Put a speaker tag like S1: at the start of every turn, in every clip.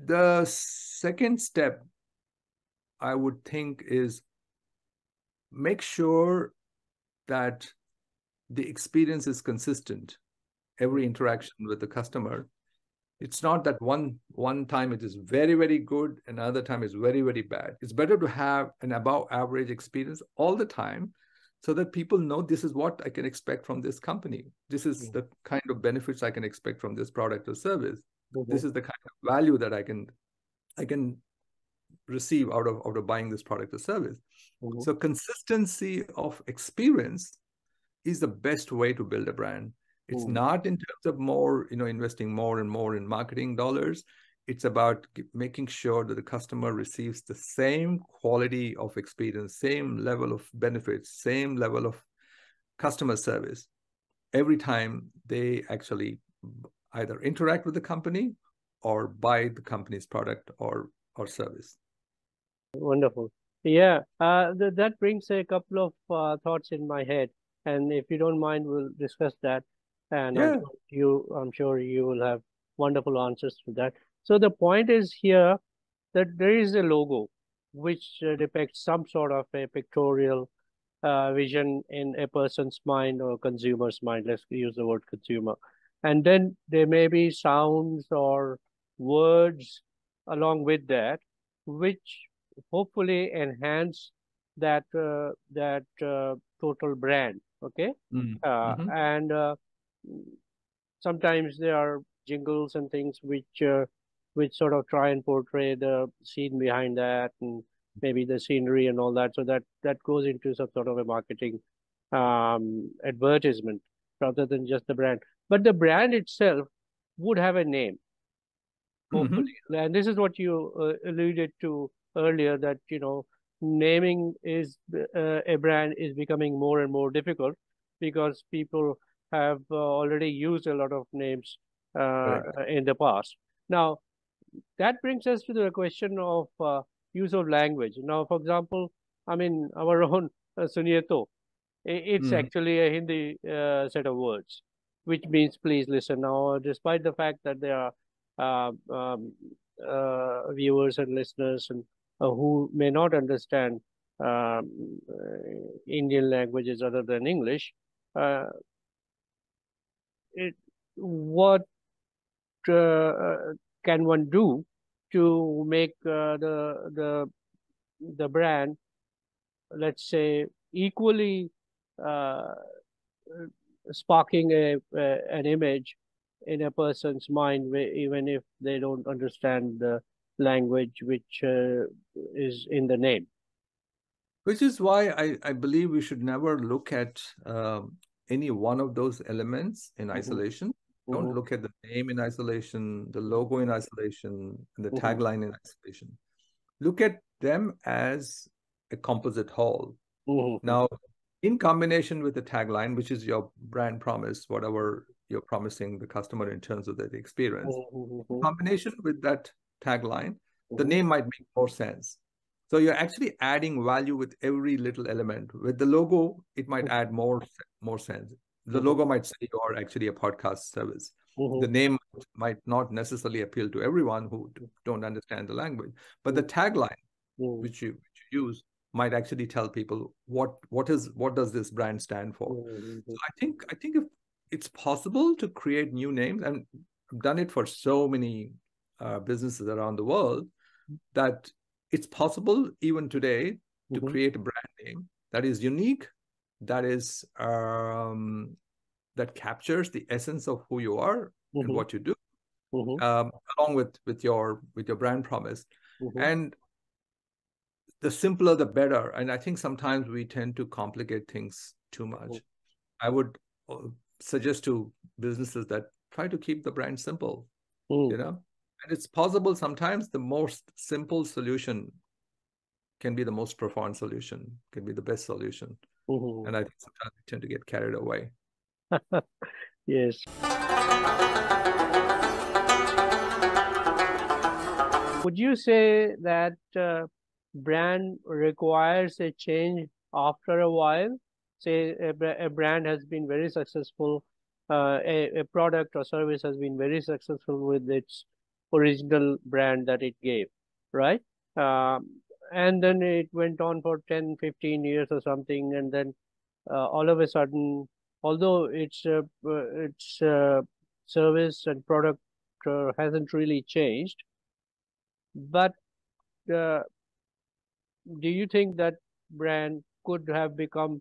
S1: The second step, I would think, is make sure that the experience is consistent. Every interaction with the customer, it's not that one time it is very, very good, another time is very, very bad. It's better to have an above average experience all the time so that people know this is what I can expect from this company. This is the kind of benefits I can expect from this product or service. This is the kind of value that I can receive out of buying this product or service. So consistency of experience is the best way to build a brand. It's not in terms of more, investing more and more in marketing dollars. It's about making sure that the customer receives the same quality of experience, same level of benefits, same level of customer service every time they actually either interact with the company or buy the company's product or service.
S2: Wonderful. Yeah, that brings a couple of thoughts in my head. And if you don't mind, we'll discuss that. And
S1: Yeah.
S2: I'm sure you will have wonderful answers to that. So the point is here that there is a logo which depicts some sort of a pictorial vision in a person's mind or consumer's mind. Let's use the word consumer. And then there may be sounds or words along with that, which hopefully enhance that total brand. Okay. And sometimes there are jingles and things which sort of try and portray the scene behind that and maybe the scenery and all that. So that goes into some sort of a marketing advertisement rather than just the brand. But the brand itself would have a name, hopefully. And this is what you alluded to earlier, that naming is a brand is becoming more and more difficult because people have already used a lot of names in the past. Now, that brings us to the question of use of language. Now, for example, I mean, our own Suniye Tau, it's actually a Hindi set of words, which means please listen. Now, despite the fact that there are viewers and listeners and who may not understand Indian languages other than English, what can one do to make the brand, let's say, equally sparking an image in a person's mind, even if they don't understand the language which is in the name?
S1: Which is why I believe we should never look at any one of those elements in isolation. Don't look at the name in isolation, the logo in isolation, and the tagline in isolation. Look at them as a composite whole. Now, in combination with the tagline, which is your brand promise, whatever you're promising the customer in terms of the experience, in combination with that tagline, the name might make more sense. So you're actually adding value with every little element. With the logo, it might add more sense. The logo might say you are actually a podcast service. The name might not necessarily appeal to everyone who don't understand the language, but the tagline, which you use, might actually tell people what does this brand stand for. So I think if it's possible to create new names, and I've done it for so many businesses around the world, that it's possible even today to create a brand name that is unique, that is that captures the essence of who you are and what you do, along with your brand promise. And the simpler, the better. And I think sometimes we tend to complicate things too much. I would suggest to businesses that try to keep the brand simple, and it's possible sometimes the most simple solution can be the most profound solution, can be the best solution. And I think sometimes we tend to get carried away.
S2: Yes. Would you say that brand requires a change after a while? Say a brand has been very successful, a product or service has been very successful with its original brand that it gave, right? And then it went on for 10, 15 years or something, and then all of a sudden, although its service and product hasn't really changed, but uh, do you think that brand could have become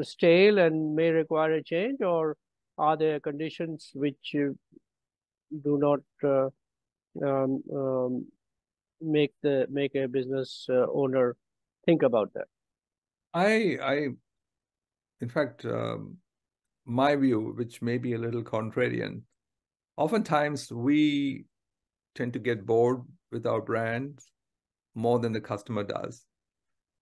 S2: stale and may require a change, or are there conditions which do not um, um, make a business owner think about that?
S1: In fact, my view, which may be a little contrarian, oftentimes we tend to get bored with our brand more than the customer does.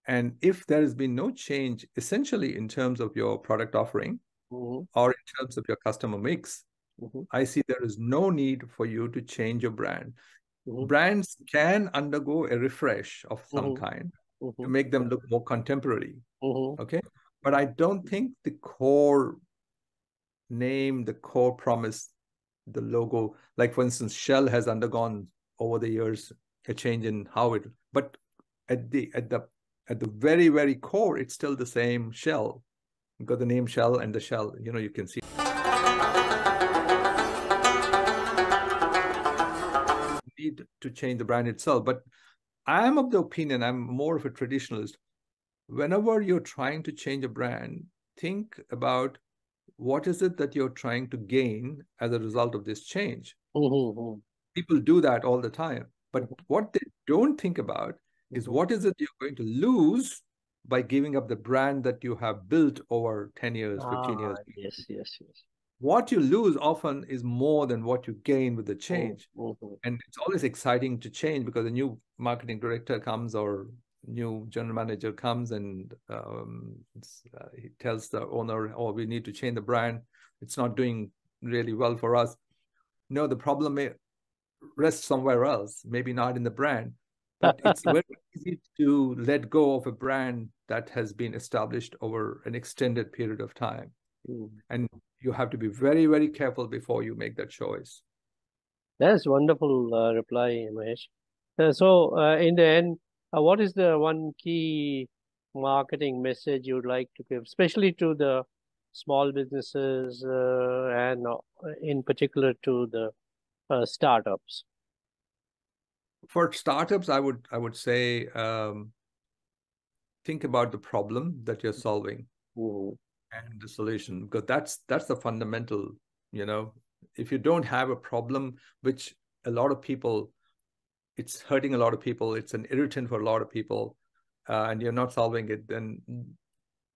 S1: And if there has been no change, essentially in terms of your product offering
S2: Mm-hmm.
S1: or in terms of your customer mix,
S2: Mm-hmm.
S1: I see there is no need for you to change your brand.
S2: Mm-hmm.
S1: Brands can undergo a refresh of some
S2: Mm-hmm.
S1: kind to
S2: Mm-hmm.
S1: make them look more contemporary.
S2: Mm-hmm.
S1: Okay. But I don't think the core name, the core promise, the logo, like for instance, Shell has undergone over the years a change in how it, but at the very, very core, it's still the same Shell. You've got the name Shell and the Shell, you can see. Need to change the brand itself. But I'm of the opinion, I'm more of a traditionalist. Whenever you're trying to change a brand, think about what is it that you're trying to gain as a result of this change.
S2: Mm-hmm.
S1: People do that all the time. But
S2: Mm-hmm.
S1: what they don't think about is
S2: Mm-hmm.
S1: what is it you're going to lose by giving up the brand that you have built over 10 years, 15
S2: Ah,
S1: years.
S2: yes, yes, yes.
S1: What you lose often is more than what you gain with the change.
S2: Mm-hmm.
S1: And it's always exciting to change because a new marketing director comes or new general manager comes and he tells the owner, oh, we need to change the brand. It's not doing really well for us. No, the problem rests somewhere else, maybe not in the brand. But it's very easy to let go of a brand that has been established over an extended period of time.
S2: Mm.
S1: And you have to be very, very careful before you make that choice.
S2: That's wonderful reply, Mahesh. So, in the end, what is the one key marketing message you'd like to give, especially to the small businesses and in particular to the startups?
S1: For startups, I would say think about the problem that you're solving
S2: Mm-hmm.
S1: and the solution, because that's the fundamental. If you don't have a problem, which a lot of people, it's hurting a lot of people, it's an irritant for a lot of people, and you're not solving it, then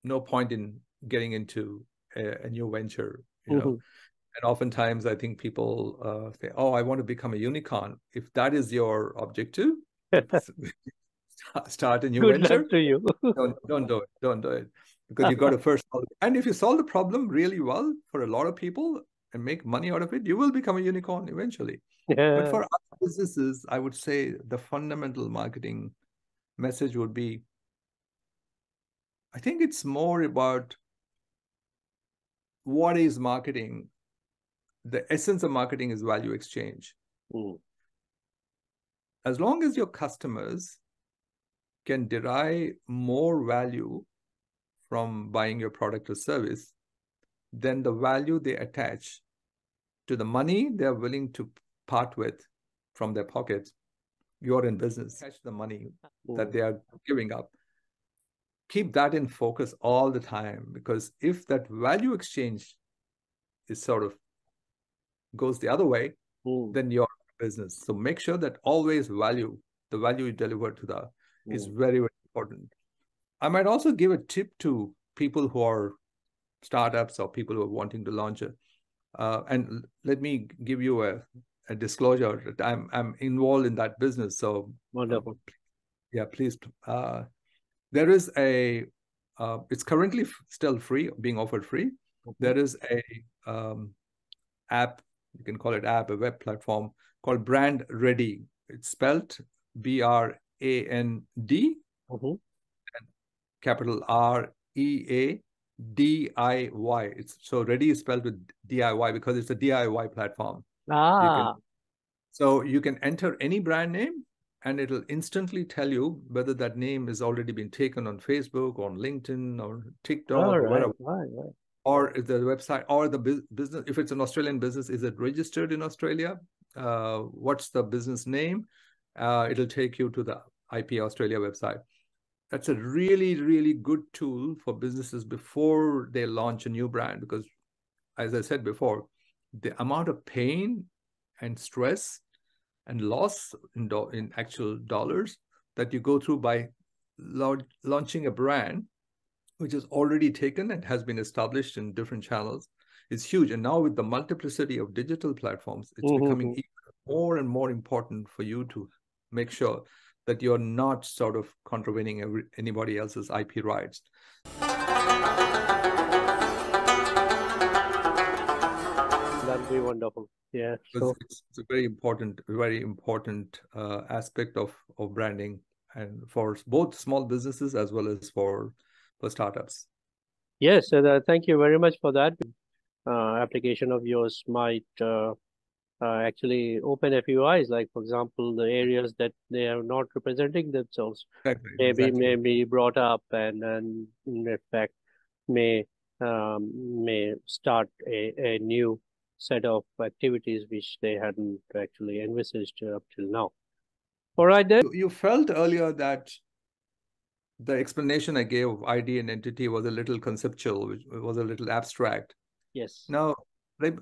S1: no point in getting into a new venture.
S2: Mm-hmm.
S1: And oftentimes I think people say, oh, I want to become a unicorn. If that is your objective, start a new
S2: Good luck
S1: venture.
S2: to you.
S1: Don't do it because you got to first solve it. And if you solve the problem really well for a lot of people and make money out of it, you will become a unicorn eventually. But
S2: Yeah.
S1: for other businesses, I would say the fundamental marketing message would be, I think it's more about what is marketing. The essence of marketing is value exchange.
S2: Mm.
S1: As long as your customers can derive more value from buying your product or service, then the value they attach to the money they're willing to part with from their pockets, you're in business. Catch the money that
S2: Mm.
S1: they are giving up. Keep that in focus all the time, because if that value exchange is sort of goes the other way,
S2: Mm.
S1: then you're in business. So make sure that always the value you deliver to the is
S2: Mm.
S1: very, very important. I might also give a tip to people who are startups or people who are wanting to launch it. And let me give you a disclosure that I'm involved in that business. So
S2: Wonderful.
S1: yeah, please. There is it's currently still free, being offered free.
S2: Mhm.
S1: There is a app, you can call it app, a web platform called BrandRead.i.y. It's spelled BRAND,
S2: Mhm.
S1: capital READIY. It's so ready is spelled with DIY because it's a DIY platform. You can
S2: Ah,
S1: So you can enter any brand name and it'll instantly tell you whether that name has already been taken on Facebook, on LinkedIn, or TikTok,
S2: All
S1: or
S2: right,
S1: wherever.
S2: right.
S1: Or if the website or the business, if it's an Australian business, is it registered in Australia? What's the business name? It'll take you to the IP Australia website. That's a really, really good tool for businesses before they launch a new brand, because as I said before, the amount of pain and stress and loss in actual dollars that you go through by launching a brand which is already taken and has been established in different channels is huge. And now with the multiplicity of digital platforms, it's becoming even more and more important for you to make sure that you're not sort of contravening anybody else's IP rights.
S2: That'd be wonderful. Yeah. So
S1: it's a very important aspect of branding, and for both small businesses as well as for startups.
S2: yes, thank you very much for that. Application of yours might actually open a few eyes, like for example, the areas that they are not representing themselves may be brought up, and in fact may start a new set of activities which they hadn't actually envisaged up till now. All right then.
S1: You felt earlier that the explanation I gave of ID and entity was a little conceptual, which was a little abstract.
S2: Yes.
S1: Now,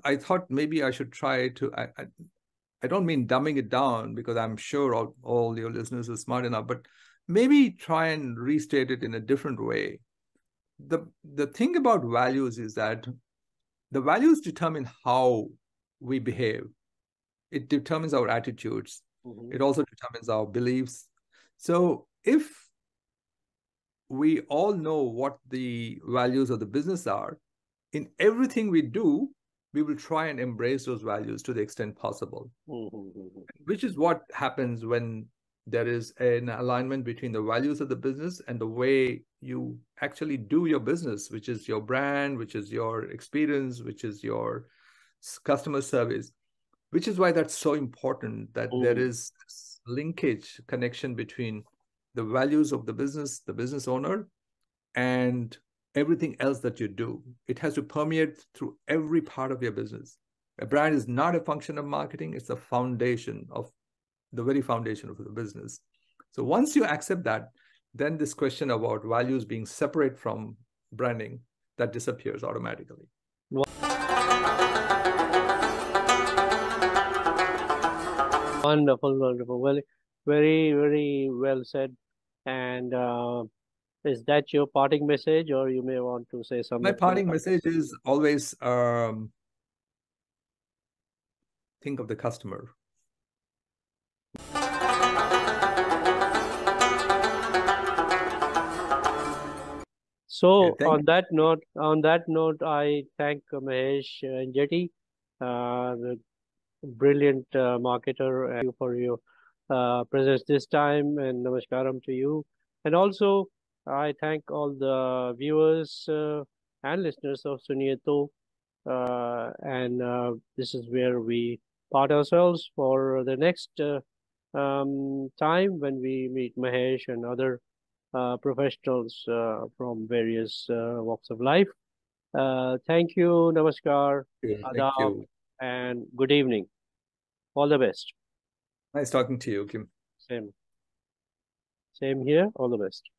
S1: I thought maybe I should try to, I don't mean dumbing it down, because I'm sure all your listeners are smart enough, but maybe try and restate it in a different way. The thing about values is that the values determine how we behave. It determines our attitudes. It also determines our beliefs. So if we all know what the values of the business are, in everything we do, we will try and embrace those values to the extent possible, which is what happens when there is an alignment between the values of the business and the way you actually do your business, which is your brand, which is your experience, which is your customer service, which is why that's so important that there is this linkage, connection between the values of the business owner, and everything else that you do. It has to permeate through every part of your business. A brand is not a function of marketing. It's the foundation of the very foundation of the business. So once you accept that, then this question about values being separate from branding, that disappears automatically.
S2: Wonderful, wonderful. Well, very, very well said. And is that your parting message, or you may want to say something?
S1: My parting message is always think of the customer.
S2: So on that note, I thank Mahesh Enjeti, the brilliant marketer, and you for your presence this time, and namaskaram to you. And also, I thank all the viewers and listeners of Suniye Tau. And this is where we part ourselves for the next time when we meet Mahesh and other professionals from various walks of life. Thank you, namaskar, adab, and good evening. All the best.
S1: Nice talking to you, Kim.
S2: Same here. All the best.